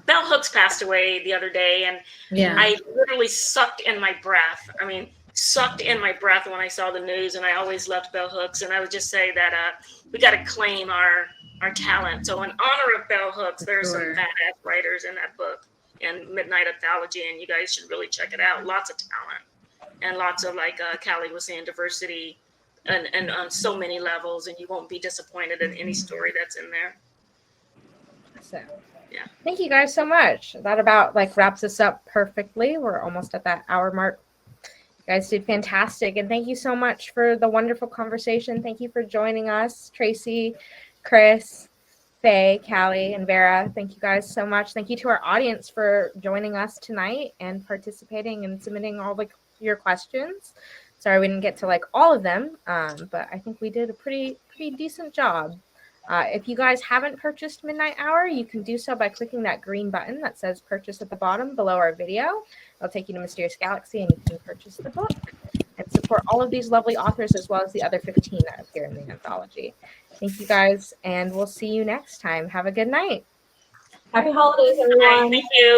Speaker 6: Bell Hooks passed away the other day, and I literally sucked in my breath. I mean, sucked in my breath when I saw the news, and I always loved Bell Hooks, and I would just say that we got to claim our talent. So in honor of Bell Hooks, there are some badass writers in that book and Midnight Anthology, and you guys should really check it out. Lots of talent and lots of, like Callie was saying, diversity and on so many levels, and you won't be disappointed in any story that's in there.
Speaker 1: So
Speaker 6: Yeah.
Speaker 1: thank you guys so much. That about like wraps us up perfectly. We're almost at that hour mark. You guys did fantastic. And thank you so much for the wonderful conversation. Thank you for joining us, Tracy, Chris, Faye, Callie, and Vera. Thank you guys so much. Thank you to our audience for joining us tonight and participating and submitting all your questions. Sorry we didn't get to like all of them, but I think we did a pretty decent job. If you guys haven't purchased Midnight Hour, you can do so by clicking that green button that says purchase at the bottom below our video. It'll take you to Mysterious Galaxy and you can purchase the book and support all of these lovely authors as well as the other 15 that appear in the anthology. Thank you guys, and we'll see you next time. Have a good night.
Speaker 2: Happy holidays,
Speaker 6: Hi,
Speaker 2: everyone.
Speaker 6: thank you.